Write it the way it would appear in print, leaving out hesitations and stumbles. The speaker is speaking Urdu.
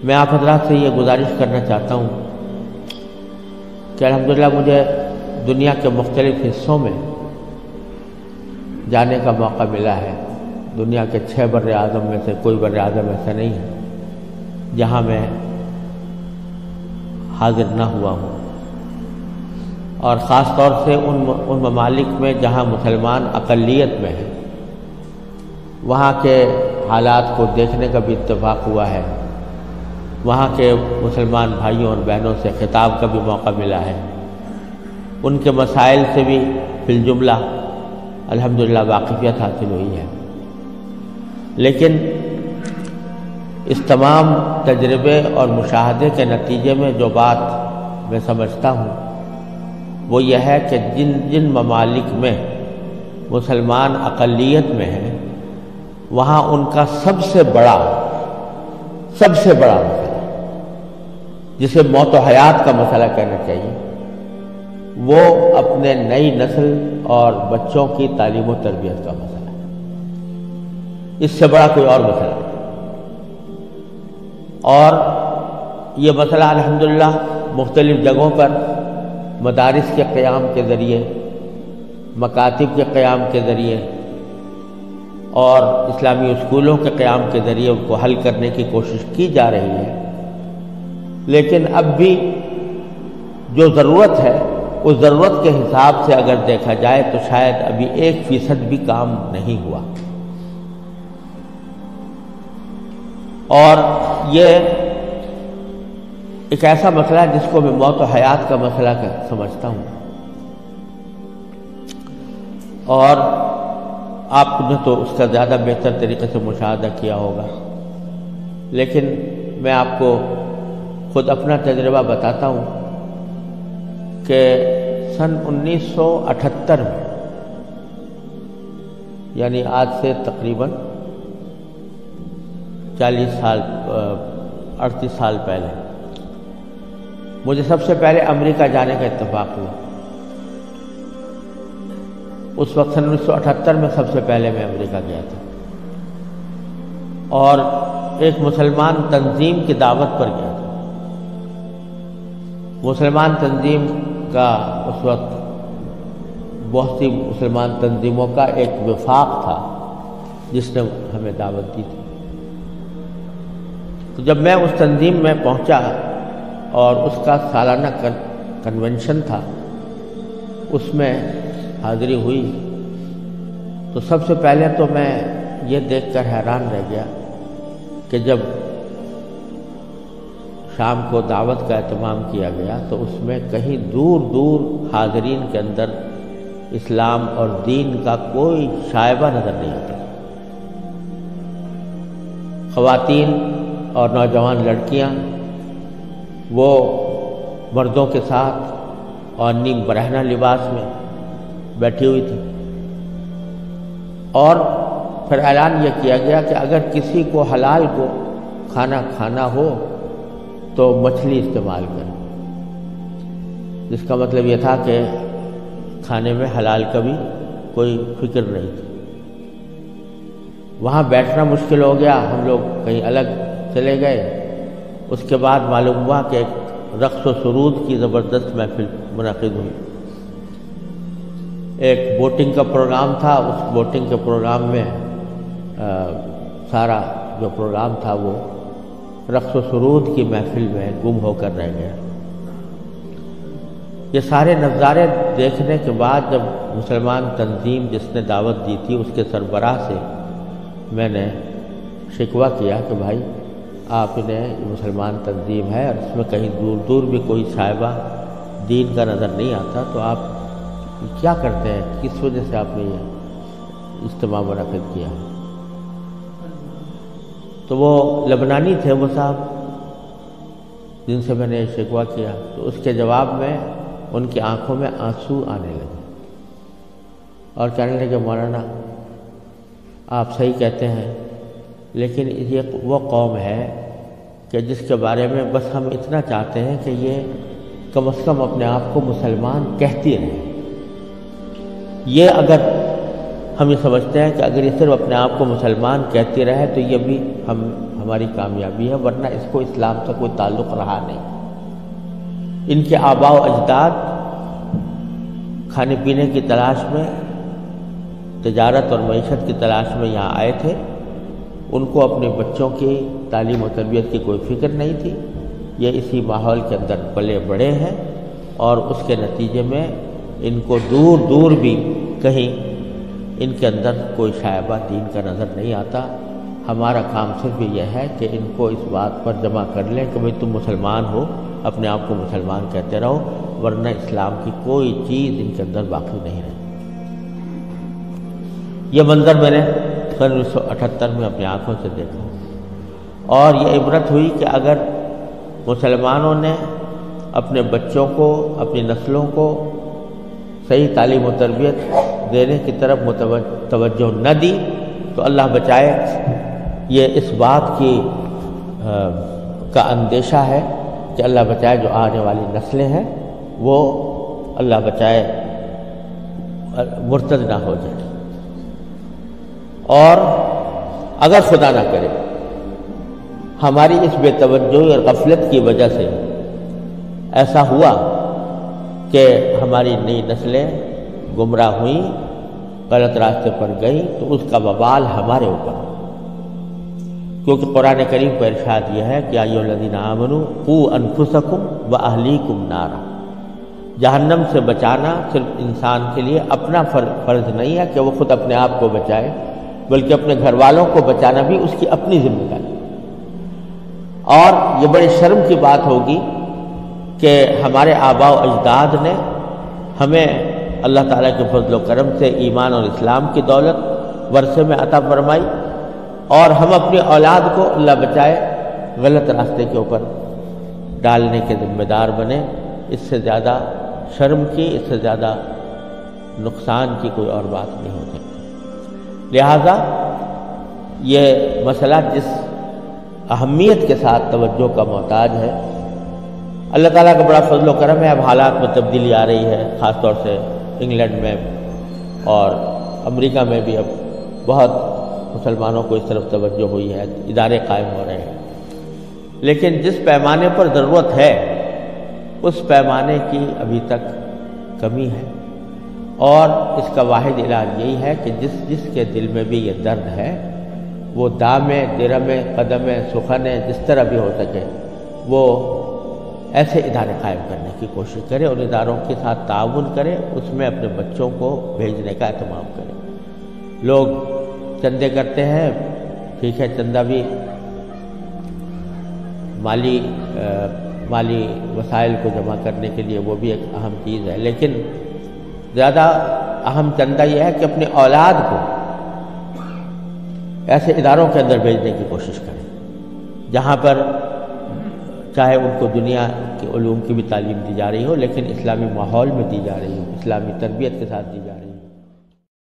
میں آپ حضرات سے یہ گزارش کرنا چاہتا ہوں کہ الحمدللہ مجھے دنیا کے مختلف حصوں میں جانے کا موقع ملا ہے۔ دنیا کے 6 بر اعظم میں سے کوئی بر اعظم ایسا نہیں ہے جہاں میں حاضر نہ ہوا ہوں، اور خاص طور سے ان ممالک میں جہاں مسلمان اقلیت میں ہیں، وہاں کے حالات کو دیکھنے کا بھی اتفاق ہوا ہے، وہاں کے مسلمان بھائیوں اور بہنوں سے خطاب کا بھی موقع ملا ہے، ان کے مسائل سے بھی فی الجملہ الحمدللہ واقفیت حاصل ہوئی ہے۔ لیکن اس تمام تجربے اور مشاہدے کے نتیجے میں جو بات میں سمجھتا ہوں وہ یہ ہے کہ جن ممالک میں مسلمان اقلیت میں ہیں، وہاں ان کا سب سے بڑا مسئلہ، جسے موت و حیات کا مسئلہ کہنا چاہیے، وہ اپنے نئی نسل اور بچوں کی تعلیم و تربیت کا مسئلہ ہے۔ اس سے بڑا کوئی اور مسئلہ نہیں۔ اور یہ مسئلہ الحمدللہ مختلف جگہوں پر مدارس کے قیام کے ذریعے، مکاتب کے قیام کے ذریعے اور اسلامی اسکولوں کے قیام کے ذریعے ان کو حل کرنے کی کوشش کی جا رہی ہے، لیکن اب بھی جو ضرورت ہے اس ضرورت کے حساب سے اگر دیکھا جائے تو شاید ابھی 1% بھی کام نہیں ہوا۔ اور یہ ایک ایسا مسئلہ ہے جس کو میں موت و حیات کا مسئلہ سمجھتا ہوں، اور آپ نے تو اس کا زیادہ بہتر طریقے سے مشاہدہ کیا ہوگا، لیکن میں آپ کو خود اپنا تجربہ بتاتا ہوں کہ سن 1978 میں، یعنی آج سے تقریباً 38 سال پہلے مجھے سب سے پہلے امریکہ جانے کا اتفاق ہوا۔ اس وقت سن 1978 میں سب سے پہلے میں امریکہ گیا تھا، اور ایک مسلمان تنظیم کی دعوت پر گیا تھا۔ مسلمان تنظیم کا اس وقت بہت سی مسلمان تنظیموں کا ایک وفاق تھا جس نے ہمیں دعوت دی تھی۔ تو جب میں اس تنظیم میں پہنچا اور اس کا سالانہ کنونشن تھا، اس میں حاضری ہوئی، تو سب سے پہلے تو میں یہ دیکھ کر حیران رہ گیا کہ جب شام کو دعوت کا اہتمام کیا گیا تو اس میں کہیں دور دور حاضرین کے اندر اسلام اور دین کا کوئی شائبہ نظر نہیں آتا۔ خواتین اور نوجوان لڑکیاں وہ مردوں کے ساتھ اور نیم برہنہ لباس میں بیٹھی ہوئی تھی، اور پھر اعلان یہ کیا گیا کہ اگر کسی کو حلال کو کھانا کھانا ہو تو مچھلی استعمال کریں، جس کا مطلب یہ تھا کہ کھانے میں حلال کا بھی کوئی فکر نہیں تھی۔ وہاں بیٹھنا مشکل ہو گیا، ہم لوگ کہیں الگ چلے گئے۔ اس کے بعد معلوم ہوا کہ ایک رقص و سرود کی زبردست محفل منعقد ہوئی۔ ایک بوٹنگ کا پروگرام تھا، اس بوٹنگ کے پروگرام میں سارا جو پروگرام تھا وہ رقص و سرود کی محفل میں گم ہو کر رہ گیا۔ یہ سارے نظارے دیکھنے کے بعد جب مسلمان تنظیم جس نے دعوت دی تھی اس کے سربراہ سے میں نے شکوہ کیا کہ بھائی آپ انہیں مسلمان تنظیم ہے اور اس میں کہیں دور دور بھی کوئی شائبہ دین کا نظر نہیں آتا، تو آپ کیا کرتے ہیں، کس وجہ سے آپ نے یہ اجتماع منعقد کیا ہے؟ تو وہ لبنانی تھے وہ صاحب جن سے میں نے شکوہ کیا، تو اس کے جواب میں ان کی آنکھوں میں آنسو آنے لگے اور کہنے لگے مولانا آپ صحیح کہتے ہیں، لیکن یہ وہ قوم ہے کہ جس کے بارے میں بس ہم اتنا چاہتے ہیں کہ یہ کم از کم اپنے آپ کو مسلمان کہتی رہے۔ یہ اگر ہم یہ سمجھتے ہیں کہ اگر یہ صرف اپنے آپ کو مسلمان کہتی رہے تو یہ بھی ہماری کامیابی ہے، ورنہ اس کو اسلام سے کوئی تعلق رہا نہیں۔ ان کے آباء و اجداد کھانے پینے کی تلاش میں، تجارت اور معیشت کی تلاش میں یہاں آئے تھے۔ ان کو اپنے بچوں کی تعلیم و تربیت کی کوئی فکر نہیں تھی۔ یہ اسی ماحول کے اندر پلے بڑے ہیں، اور اس کے نتیجے میں ان کو دور دور بھی کہیں ان کے اندر کوئی شائبہ دین کا نظر نہیں آتا۔ ہمارا کام صرف یہ ہے کہ ان کو اس بات پر جمع کر لیں کہ بھئی تم مسلمان ہو، اپنے آپ کو مسلمان کہتے رہو، ورنہ اسلام کی کوئی چیز ان کے اندر باقی نہیں رہے۔ یہ منظر میں نے 1978 میں اپنی آنکھوں سے دیکھا، اور یہ عبرت ہوئی کہ اگر مسلمانوں نے اپنے بچوں کو، اپنی نسلوں کو صحیح تعلیم و تربیت دینے کی طرف توجہ نہ دی تو اللہ بچائے یہ اس بات کی کا اندیشہ ہے کہ اللہ بچائے جو آنے والی نسلیں ہیں وہ اللہ بچائے مرتد نہ ہو جائے۔ اور اگر خدا نہ کرے ہماری اس بے توجہی اور غفلت کی وجہ سے ایسا ہوا کہ ہماری نئی نسلیں گمراہ ہوئیں، غلط راستے پر گئیں، تو اس کا وبال ہمارے اوپر، کیونکہ قرآن کریم کا ارشاد یہ ہے کہ ایھا الذین آمنوا قوا انفسکم واہلیکم نارا۔ جہنم سے بچانا صرف انسان کے لیے اپنا فرض نہیں ہے کہ وہ خود اپنے آپ کو بچائے، بلکہ اپنے گھر والوں کو بچانا بھی اس کی اپنی ذمہ داری۔ اور یہ بڑے شرم کی بات ہوگی کہ ہمارے آباء و اجداد نے ہمیں اللہ تعالیٰ کے فضل و کرم سے ایمان اور اسلام کی دولت ورثے میں عطا فرمائی، اور ہم اپنی اولاد کو اللہ بچائے غلط راستے کے اوپر ڈالنے کے ذمہ دار بنے۔ اس سے زیادہ شرم کی، اس سے زیادہ نقصان کی کوئی اور بات نہیں ہو سکتی۔ لہذا یہ مسئلہ جس اہمیت کے ساتھ توجہ کا محتاج ہے، اللہ تعالیٰ کا بڑا فضل و کرم ہے، اب حالات میں تبدیلی آ رہی ہے، خاص طور سے انگلینڈ میں اور امریکہ میں بھی اب بہت مسلمانوں کو اس طرف توجہ ہوئی ہے، ادارے قائم ہو رہے ہیں، لیکن جس پیمانے پر ضرورت ہے اس پیمانے کی ابھی تک کمی ہے، اور اس کا واحد علاج یہی ہے کہ جس کے دل میں بھی یہ درد ہے وہ دامے، درمے، قدمے، سخنے، جس طرح بھی ہو سکے وہ ایسے ادارے قائم کرنے کی کوشش کرے، اور اداروں کے ساتھ تعاون کرے، اس میں اپنے بچوں کو بھیجنے کا اہتمام کرے۔ لوگ چندے کرتے ہیں، ٹھیک ہے، چندہ بھی مالی وسائل کو جمع کرنے کے لیے وہ بھی ایک اہم چیز ہے، لیکن زیادہ اہم چندہ یہ ہے کہ اپنی اولاد کو ایسے اداروں کے اندر بھیجنے کی کوشش کریں جہاں پر چاہے ان کو دنیا کے علوم کی بھی تعلیم دی جا رہی ہو، لیکن اسلامی ماحول میں دی جا رہی ہو، اسلامی تربیت کے ساتھ دی جا رہی ہو۔